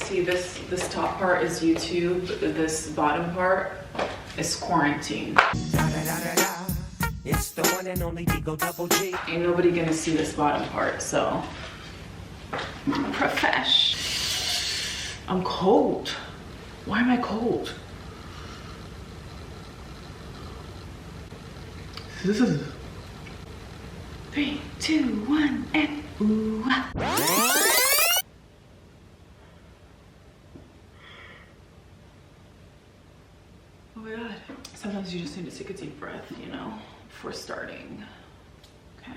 see this top part is YouTube, this bottom part is quarantine. It's the one and only Digo Double G. Ain't nobody gonna see this bottom part, so I'm a profesh. I'm cold. Why am I cold? This is 3, 2, 1, and ooh. Oh my god. Sometimes you just need to take a deep breath, you know, before starting. Okay.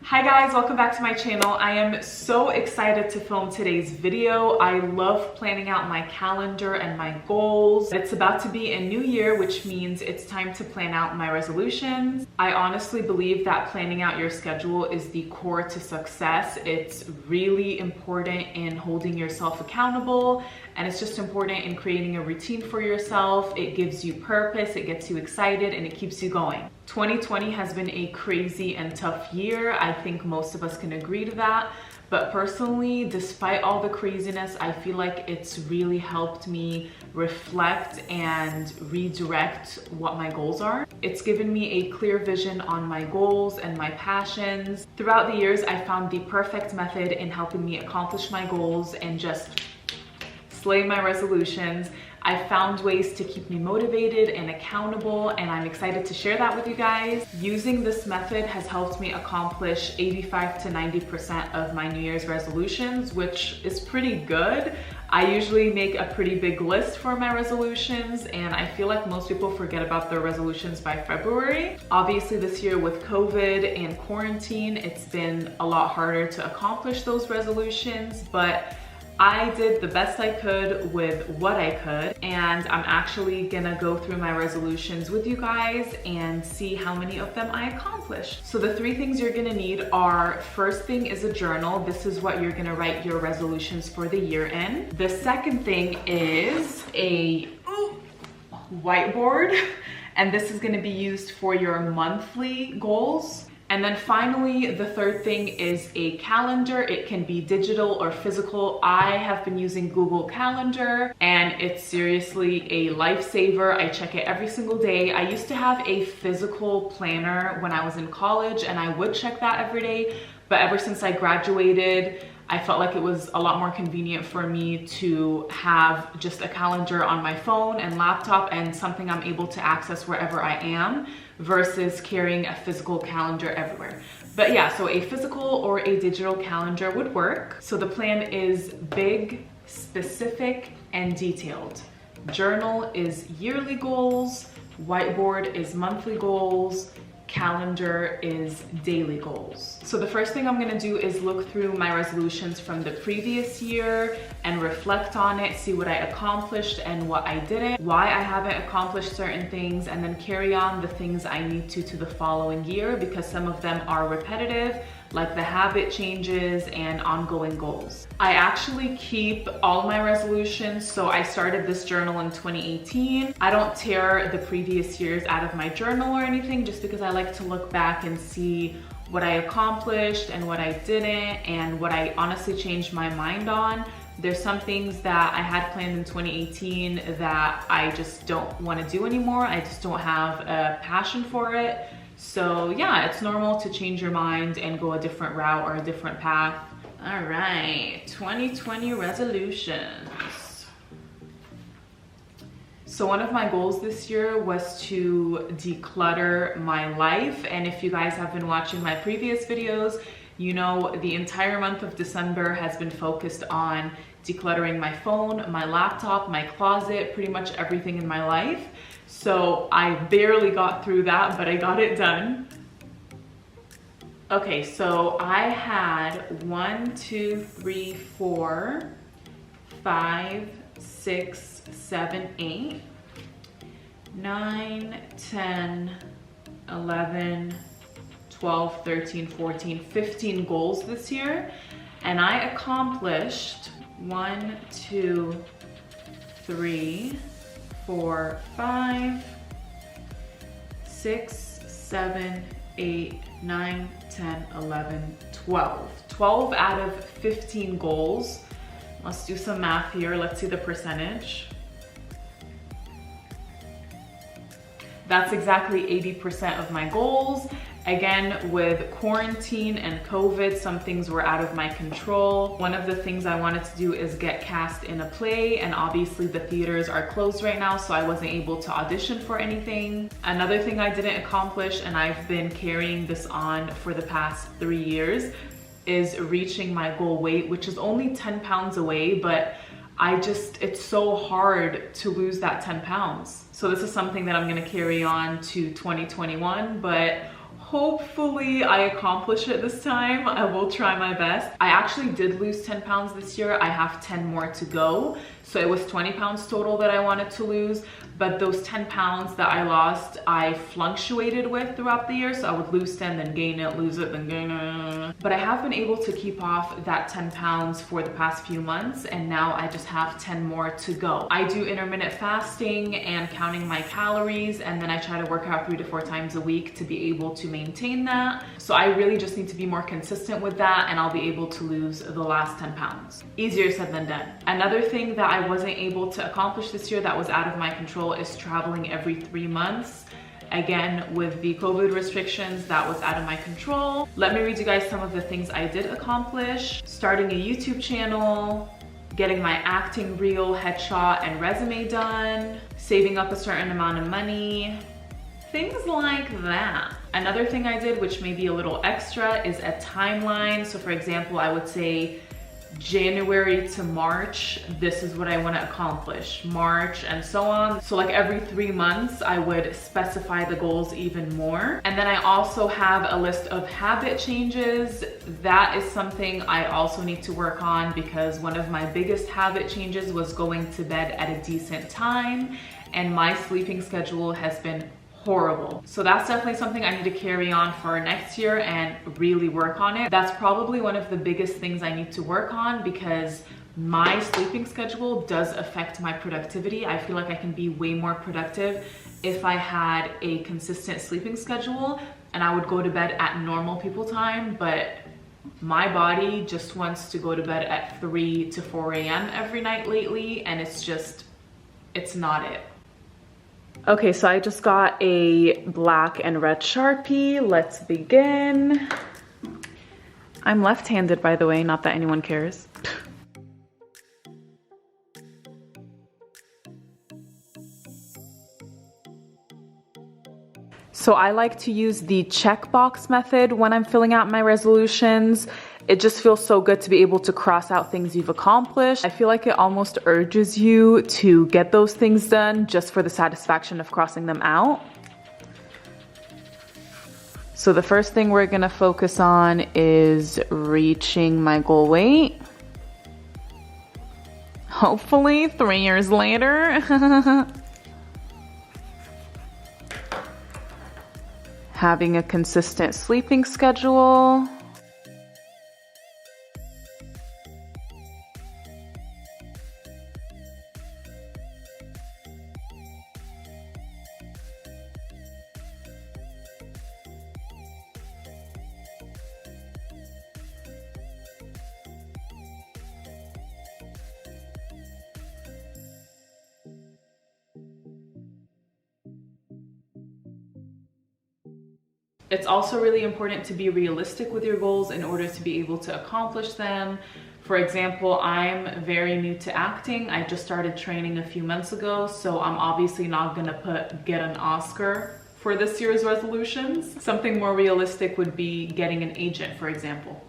Hi guys, welcome back to my channel. I am so excited to film today's video. I love planning out my calendar and my goals. It's about to be a new year, which means it's time to plan out my resolutions. I honestly believe that planning out your schedule is the core to success. It's really important in holding yourself accountable, and it's just important in creating a routine for yourself. It gives you purpose, it gets you excited, and it keeps you going. 2020 has been a crazy and tough year. I think most of us can agree to that. But personally, despite all the craziness, I feel like it's really helped me reflect and redirect what my goals are. It's given me a clear vision on my goals and my passions. Throughout the years, I found the perfect method in helping me accomplish my goals and just slay my resolutions. I found ways to keep me motivated and accountable, and I'm excited to share that with you guys. Using this method has helped me accomplish 85 to 90% of my New Year's resolutions, which is pretty good. I usually make a pretty big list for my resolutions, and I feel like most people forget about their resolutions by February. Obviously this year with COVID and quarantine, it's been a lot harder to accomplish those resolutions, but I did the best I could with what I could, and I'm actually gonna go through my resolutions with you guys and see how many of them I accomplished. So the 3 things you're gonna need are, first thing is a journal. This is what you're gonna write your resolutions for the year in. The second thing is a whiteboard, and this is gonna be used for your monthly goals. And then finally, the third thing is a calendar. It can be digital or physical. I have been using Google Calendar, and it's seriously a lifesaver. I check it every single day. I used to have a physical planner when I was in college, and I would check that every day. But ever since I graduated, I felt like it was a lot more convenient for me to have just a calendar on my phone and laptop and something I'm able to access wherever I am versus carrying a physical calendar everywhere. But yeah, so a physical or a digital calendar would work. So the plan is big, specific, and detailed. Journal is yearly goals, whiteboard is monthly goals, calendar is daily goals. So the first thing I'm gonna do is look through my resolutions from the previous year and reflect on it, see what I accomplished and what I didn't, why I haven't accomplished certain things, and then carry on the things I need to the following year, because some of them are repetitive, like the habit changes and ongoing goals. I actually keep all my resolutions, so I started this journal in 2018. I don't tear the previous years out of my journal or anything, just because I like to look back and see what I accomplished and what I didn't, and what I honestly changed my mind on. There's some things that I had planned in 2018 that I just don't want to do anymore. I just don't have a passion for it. So yeah, it's normal to change your mind and go a different route or a different path. All right, 2020 resolutions. So one of my goals this year was to declutter my life. And if you guys have been watching my previous videos, you know the entire month of December has been focused on decluttering my phone, my laptop, my closet, pretty much everything in my life. So I barely got through that, but I got it done. Okay, so I had 1, 2, 3, 4, 5, 6, 7, 8, 9, 10, 11, 12, 13, 14, 15 goals this year. And I accomplished 1, 2, 3, 4, 5, 6, 7, 8, 9, 10, 11, 12. 12 out of 15 goals. Let's do some math here. Let's see the percentage. That's exactly 80% of my goals. Again, with quarantine and COVID, some things were out of my control. One of the things I wanted to do is get cast in a play, and obviously the theaters are closed right now, so I wasn't able to audition for anything. Another thing I didn't accomplish, and I've been carrying this on for the past 3 years, is reaching my goal weight, which is only 10 pounds away, but it's so hard to lose that 10 pounds. So this is something that I'm gonna carry on to 2021, but hopefully I accomplish it this time. I will try my best. I actually did lose 10 pounds this year. I have 10 more to go. So it was 20 pounds total that I wanted to lose, but those 10 pounds that I lost, I fluctuated with throughout the year. So I would lose 10, then gain it, lose it, then gain it. But I have been able to keep off that 10 pounds for the past few months, and now I just have 10 more to go. I do intermittent fasting and counting my calories, and then I try to work out 3 to 4 times a week to be able to maintain that. So I really just need to be more consistent with that, and I'll be able to lose the last 10 pounds. Easier said than done. Another thing that I wasn't able to accomplish this year that was out of my control is traveling every 3 months. Again, with the COVID restrictions, that was out of my control. Let me read you guys some of the things I did accomplish. Starting a YouTube channel, getting my acting reel, headshot, and resume done, saving up a certain amount of money, things like that. Another thing I did, which may be a little extra, is a timeline. So for example, I would say January to March, this is what I want to accomplish, March, and so on. So like every 3 months, I would specify the goals even more. And then I also have a list of habit changes. That is something I also need to work on, because one of my biggest habit changes was going to bed at a decent time, and my sleeping schedule has been horrible. So that's definitely something I need to carry on for next year and really work on it. That's probably one of the biggest things I need to work on, because my sleeping schedule does affect my productivity. I feel like I can be way more productive if I had a consistent sleeping schedule and I would go to bed at normal people time, but my body just wants to go to bed at 3 to 4 a.m. every night lately, and it's not it. Okay, so I just got a black and red Sharpie. Let's begin. I'm left-handed, by the way, not that anyone cares. So I like to use the checkbox method when I'm filling out my resolutions. It just feels so good to be able to cross out things you've accomplished. I feel like it almost urges you to get those things done just for the satisfaction of crossing them out. So the first thing we're gonna focus on is reaching my goal weight. Hopefully 3 years later. Having a consistent sleeping schedule. It's also really important to be realistic with your goals in order to be able to accomplish them. For example, I'm very new to acting. I just started training a few months ago, so I'm obviously not gonna get an Oscar for this year's resolutions. Something more realistic would be getting an agent, for example.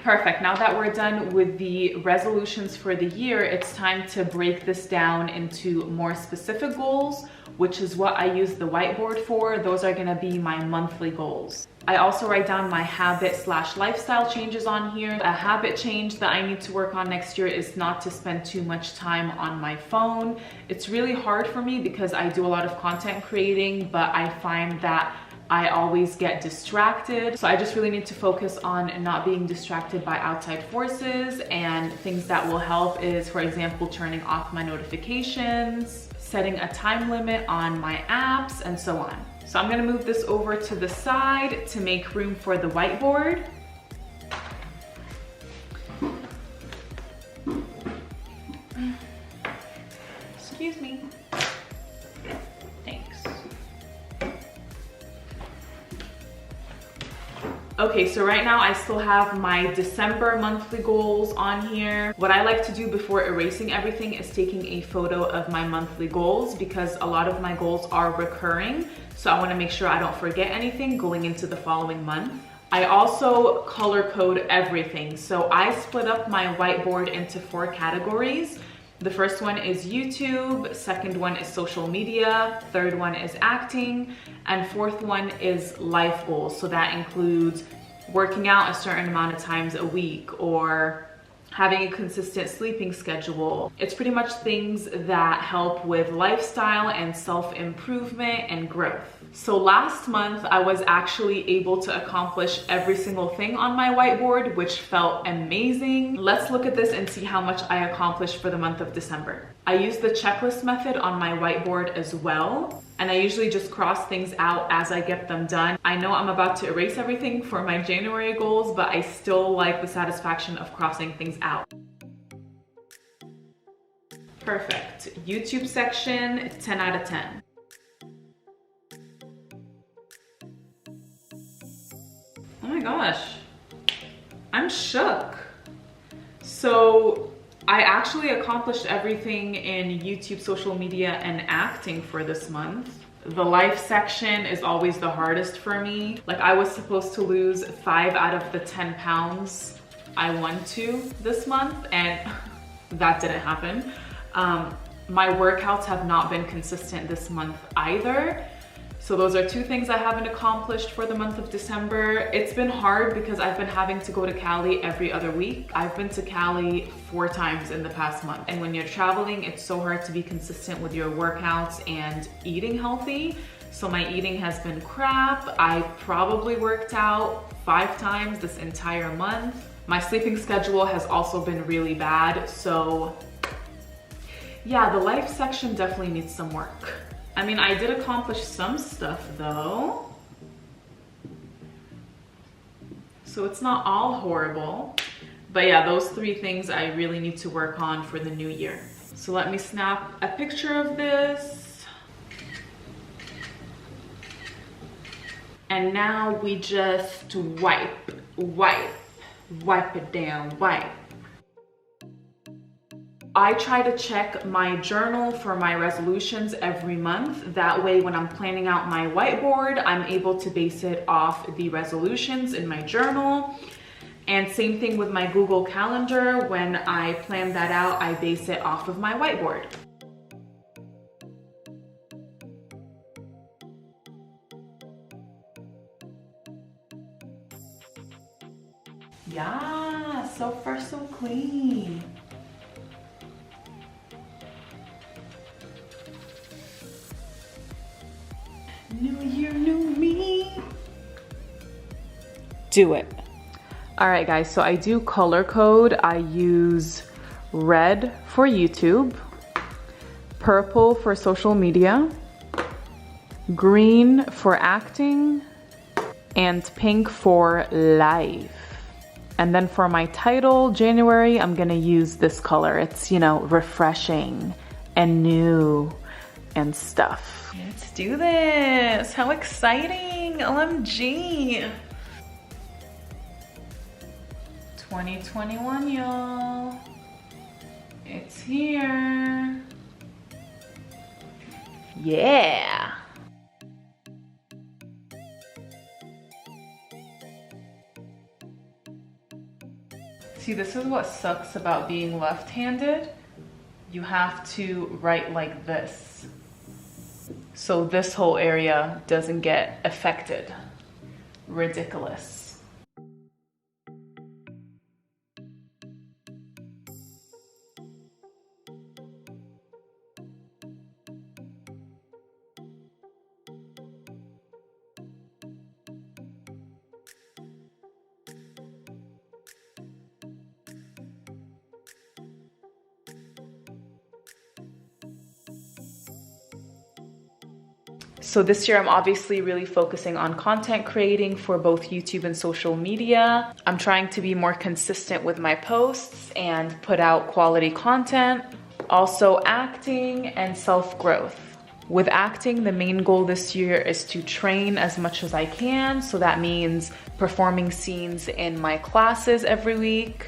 Perfect. Now that we're done with the resolutions for the year, it's time to break this down into more specific goals, which is what I use the whiteboard for. Those are gonna be my monthly goals. I also write down my habit/lifestyle changes on here. A habit change that I need to work on next year is not to spend too much time on my phone. It's really hard for me because I do a lot of content creating, but I find that I always get distracted. So I just really need to focus on not being distracted by outside forces, and things that will help is, for example, turning off my notifications, setting a time limit on my apps, and so on. So I'm gonna move this over to the side to make room for the whiteboard. Okay, so right now I still have my December monthly goals on here. What I like to do before erasing everything is taking a photo of my monthly goals, because a lot of my goals are recurring. So I want to make sure I don't forget anything going into the following month. I also color code everything. So I split up my whiteboard into 4 categories. The first one is YouTube, second one is social media, third one is acting, and fourth one is life goals. So that includes working out a certain amount of times a week or having a consistent sleeping schedule. It's pretty much things that help with lifestyle and self-improvement and growth. So last month, I was actually able to accomplish every single thing on my whiteboard, which felt amazing. Let's look at this and see how much I accomplished for the month of December. I use the checklist method on my whiteboard as well, and I usually just cross things out as I get them done. I know I'm about to erase everything for my January goals, but I still like the satisfaction of crossing things out. Perfect. YouTube section, 10 out of 10. Oh my gosh, I'm shook. So I actually accomplished everything in YouTube, social media, and acting for this month. The life section is always the hardest for me. Like, I was supposed to lose 5 out of the 10 pounds I want to this month, and that didn't happen. My workouts have not been consistent this month either. So those are 2 things I haven't accomplished for the month of December. It's been hard because I've been having to go to Cali every other week. I've been to Cali 4 times in the past month. And when you're traveling, it's so hard to be consistent with your workouts and eating healthy. So my eating has been crap. I probably worked out 5 times this entire month. My sleeping schedule has also been really bad. So yeah, the life section definitely needs some work. I mean, I did accomplish some stuff though. So it's not all horrible. But yeah, those 3 things I really need to work on for the new year. So let me snap a picture of this. And now we just wipe it down, wipe. I try to check my journal for my resolutions every month. That way, when I'm planning out my whiteboard, I'm able to base it off the resolutions in my journal. And same thing with my Google Calendar. When I plan that out, I base it off of my whiteboard. Yeah, so far so clean. New year, new me. Do it. All right, guys, so I do color code. I use red for YouTube, purple for social media, green for acting, and pink for life. And then for my title, January, I'm gonna use this color. It's, you know, refreshing and new and stuff. Let's do this. How exciting. OMG. 2021, y'all. It's here. Yeah. See, this is what sucks about being left-handed. You have to write like this, so this whole area doesn't get affected. Ridiculous. So this year I'm obviously really focusing on content creating for both YouTube and social media. I'm trying to be more consistent with my posts and put out quality content. Also acting and self-growth. With acting, the main goal this year is to train as much as I can. So that means performing scenes in my classes every week.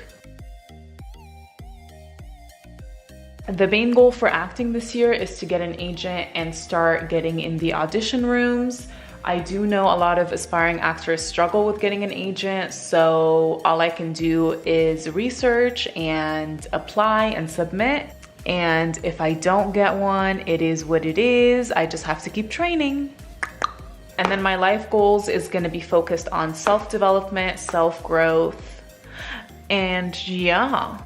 The main goal for acting this year is to get an agent and start getting in the audition rooms. I do know a lot of aspiring actors struggle with getting an agent, so all I can do is research and apply and submit. And if I don't get one, it is what it is. I just have to keep training. And then my life goals is gonna be focused on self-development, self-growth, and yeah.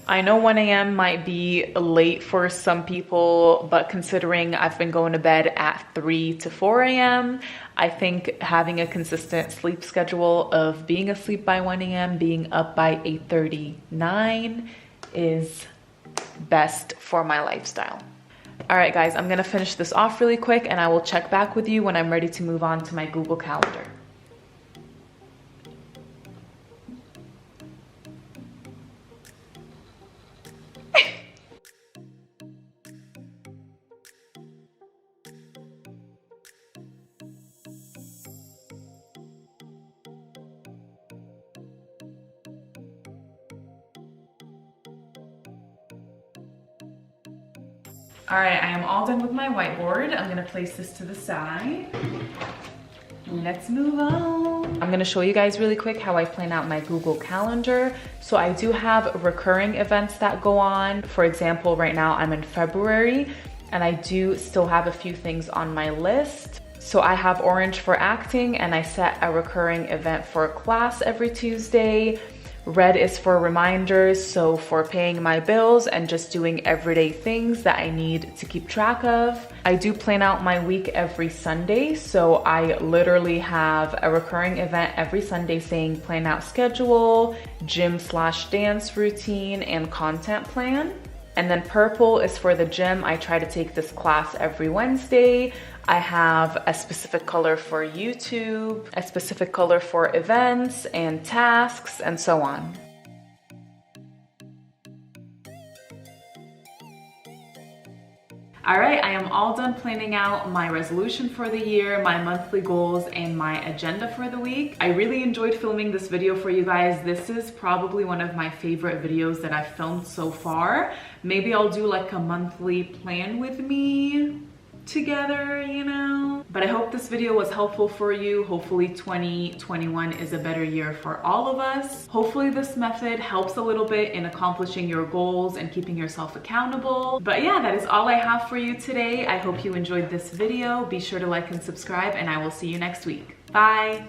I know 1 a.m. might be late for some people, but considering I've been going to bed at 3 to 4 a.m., I think having a consistent sleep schedule of being asleep by 1 a.m., being up by 8:39 is best for my lifestyle. All right, guys, I'm gonna finish this off really quick and I will check back with you when I'm ready to move on to my Google Calendar. All right, I am all done with my whiteboard. I'm gonna place this to the side. Let's move on. I'm gonna show you guys really quick how I plan out my Google Calendar. So I do have recurring events that go on. For example, right now I'm in February and I do still have a few things on my list. So I have orange for acting and I set a recurring event for a class every Tuesday. Red is for reminders, so for paying my bills and just doing everyday things that I need to keep track of. I do plan out my week every Sunday, so I literally have a recurring event every Sunday saying plan out schedule, gym/dance routine, and content plan. And then purple is for the gym. I try to take this class every Wednesday. I have a specific color for YouTube, a specific color for events and tasks, and so on. All right, I am all done planning out my resolution for the year, my monthly goals, and my agenda for the week. I really enjoyed filming this video for you guys. This is probably one of my favorite videos that I've filmed so far. Maybe I'll do like a monthly plan with me together, you know. But I hope this video was helpful for you. Hopefully 2021 is a better year for all of us. Hopefully this method helps a little bit in accomplishing your goals and keeping yourself accountable. But yeah, that is all I have for you today. I hope you enjoyed this video. Be sure to like and subscribe, and I will see you next week. Bye.